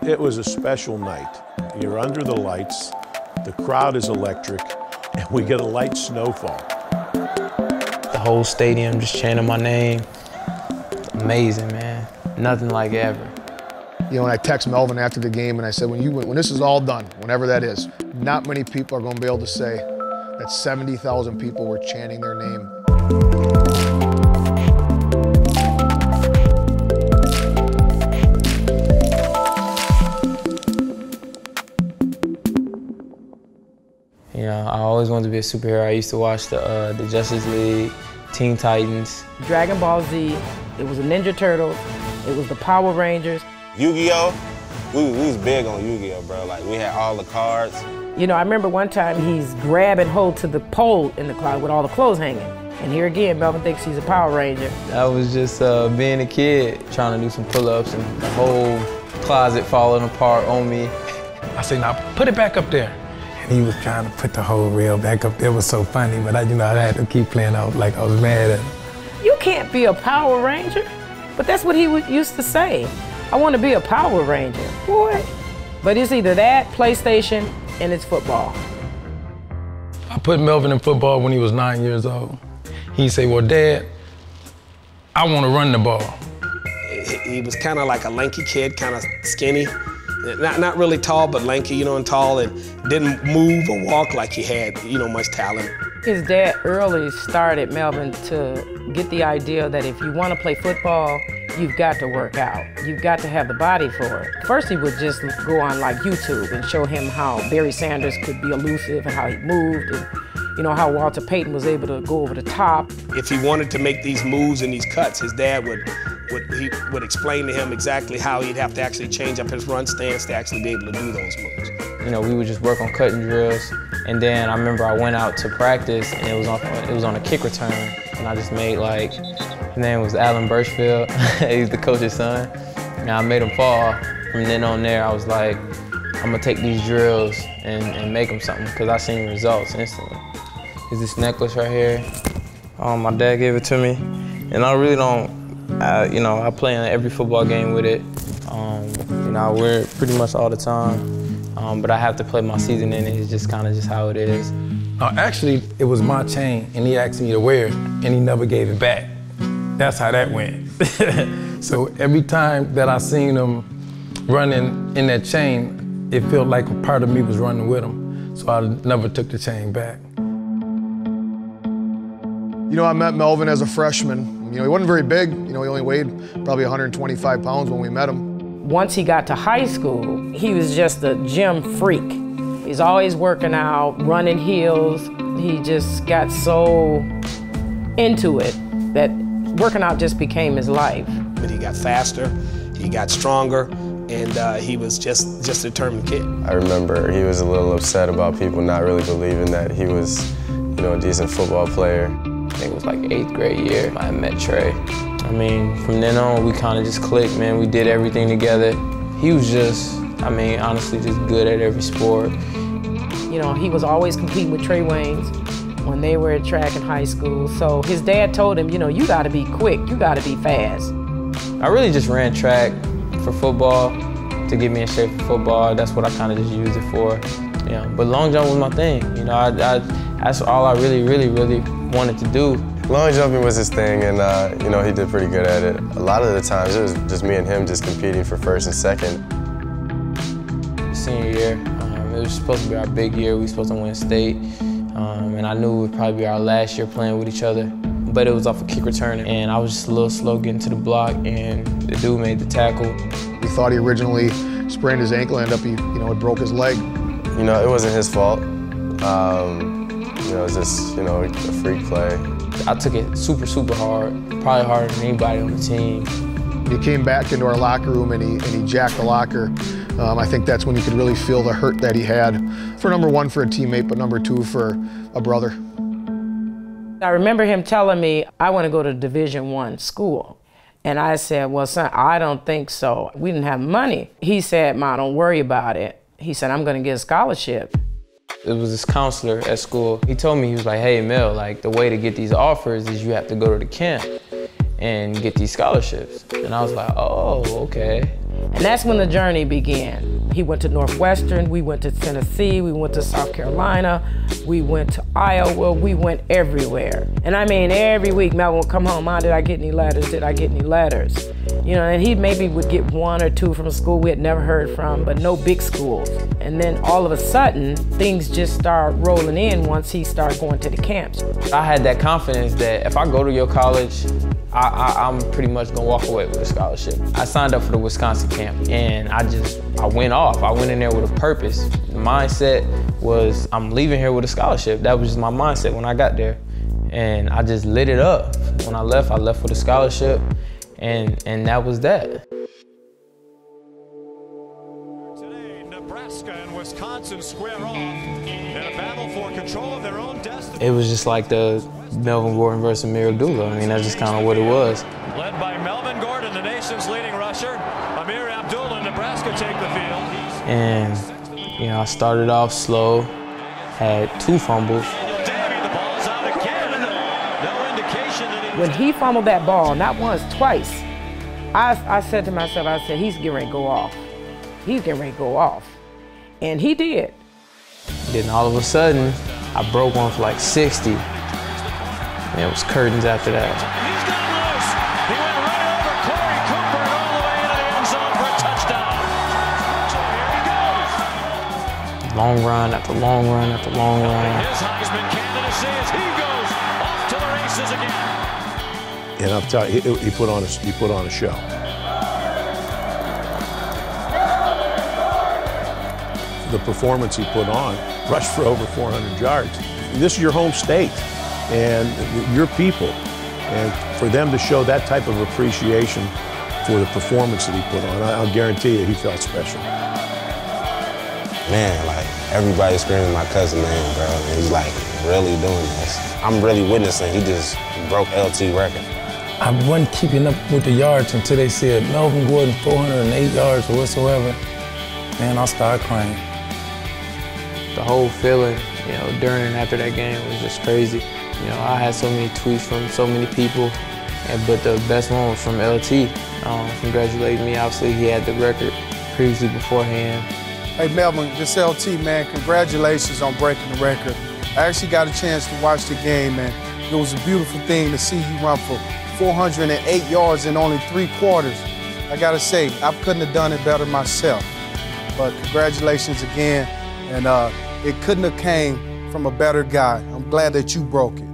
It was a special night. You're under the lights, the crowd is electric, and we get a light snowfall. The whole stadium just chanting my name. Amazing, man. Nothing like ever. You know, when I text Melvin after the game and I said, when this is all done, whenever that is, not many people are going to be able to say that 70,000 people were chanting their name. You know, I always wanted to be a superhero. I used to watch the Justice League, Teen Titans. Dragon Ball Z, it was the Ninja Turtles, it was the Power Rangers. Yu-Gi-Oh! We was big on Yu-Gi-Oh, bro. Like, we had all the cards. You know, I remember one time he's grabbing hold to the pole in the closet with all the clothes hanging. And here again, Melvin thinks he's a Power Ranger. I was just being a kid, trying to do some pull-ups and the whole closet falling apart on me. I said, now put it back up there. And he was trying to put the whole rail back up there. It was so funny, but I had to keep playing out like I was mad at him. You can't be a Power Ranger. But that's what he used to say. I want to be a Power Ranger, boy. But it's either that, PlayStation, and it's football. I put Melvin in football when he was 9 years old. He'd say, well, Dad, I want to run the ball. He was kind of like a lanky kid, kind of skinny. Not really tall, but lanky, you know, and tall, and didn't move or walk like he had, you know, much talent. His dad early started Melvin to get the idea that if you want to play football, you've got to work out. You've got to have the body for it. First, he would just go on like YouTube and show him how Barry Sanders could be elusive and how he moved, and you know, how Walter Payton was able to go over the top. If he wanted to make these moves and these cuts, his dad would explain to him exactly how he'd have to actually change up his run stance to actually be able to do those moves. You know, we would just work on cutting drills, and then I remember I went out to practice, and it was on a kick return, and I just made like, his name was Alan Birchfield. He's the coach's son, and I made him fall. From then on there, I was like, I'm gonna take these drills and make them something, because I seen results instantly. Is this necklace right here? My dad gave it to me, and I really don't. You know, I play in every football game with it. You know, I wear it pretty much all the time, but I have to play my season in it. It's just kind of just how it is. Actually, it was my chain, and he asked me to wear it, and he never gave it back. That's how that went. So every time that I seen him running in that chain, it felt like a part of me was running with him. So I never took the chain back. You know, I met Melvin as a freshman. You know, he wasn't very big. You know, he only weighed probably 125 pounds when we met him. Once he got to high school, he was just a gym freak. He's always working out, running hills. He just got so into it that working out just became his life. But he got faster, he got stronger, and he was just a determined kid. I remember he was a little upset about people not really believing that he was, you know, a decent football player. I think it was like 8th grade year I met Trey. I mean, from then on, we kind of just clicked, man. We did everything together. He was just, I mean, honestly, just good at every sport. You know, he was always competing with Trey Waynes when they were at track in high school. So his dad told him, you know, you gotta be quick, you gotta be fast. I really just ran track for football, to get me in shape for football. That's what I kind of just used it for. Yeah, but long jump was my thing. You know, that's all I really wanted to do. Long jumping was his thing, and you know, he did pretty good at it. A lot of the times, it was just me and him just competing for first and second. Senior year, it was supposed to be our big year. We were supposed to win state, and I knew it would probably be our last year playing with each other. But it was off a kick return, and I was just a little slow getting to the block, and the dude made the tackle. We thought he originally sprained his ankle, ended up it broke his leg. You know, it wasn't his fault. You know, it was just, you know, a freak play. I took it super hard, probably harder than anybody on the team. He came back into our locker room and he jacked the locker. I think that's when you could really feel the hurt that he had. For number one, for a teammate, but number two, for a brother. I remember him telling me, I want to go to Division I school. And I said, well, son, I don't think so. We didn't have money. He said, Ma, don't worry about it. He said, I'm going to get a scholarship. It was this counselor at school. He told me, he was like, hey, Mel, like, the way to get these offers is you have to go to the camp and get these scholarships. And I was like, oh, okay. And that's when the journey began. He went to Northwestern, we went to Tennessee, we went to South Carolina, we went to Iowa, we went everywhere. And I mean, every week Melvin would come home, Mom, did I get any letters? Did I get any letters? You know, and he maybe would get 1 or 2 from a school we had never heard from, but no big schools. And then all of a sudden, things just start rolling in once he started going to the camps. I had that confidence that if I go to your college, I'm pretty much gonna walk away with a scholarship. I signed up for the Wisconsin camp and I went off. I went in there with a purpose. The mindset was I'm leaving here with a scholarship. That was just my mindset when I got there. And I just lit it up. When I left with a scholarship and that was that. Today, Nebraska and Wisconsin square off in a battle for control of their own destiny. It was just like the Melvin Gordon versus Amir Abdullah. I mean, that's just kind of what it was. Led by Melvin Gordon, the nation's leading rusher. Amir Abdullah, Nebraska take the field. And, you know, I started off slow, had 2 fumbles. The ball's out again, and no indication that When he fumbled that ball, not once, twice, I said to myself, I said, he's getting ready to go off. He's getting ready to go off. And he did. Then all of a sudden, I broke one for like 60. And it was curtains after that. he's got loose. He went right over Corey Cooper and all the way into the end zone for a touchdown. So here he goes. Long run after long run after long run. His Heisman candidacy as he goes off to the races again. And I'm telling you, he put on a show. The performance he put on, rushed for over 400 yards. This is your home state and your people. And for them to show that type of appreciation for the performance that he put on, I'll guarantee you he felt special. Man, like, everybody's screaming my cousin name, bro. And he's like really doing this. I'm really witnessing he just broke LT record. I wasn't keeping up with the yards until they said Melvin Gordon 408 yards or whatsoever. Man, I started crying. The whole feeling, you know, during and after that game was just crazy. You know, I had so many tweets from so many people, but the best one was from LT, congratulating me. Obviously, he had the record previously beforehand. Hey, Melvin, this LT, man, congratulations on breaking the record. I actually got a chance to watch the game, man. It was a beautiful thing to see you run for 408 yards in only 3 quarters. I gotta say, I couldn't have done it better myself. But congratulations again, and it couldn't have came from a better guy. I'm glad that you broke it.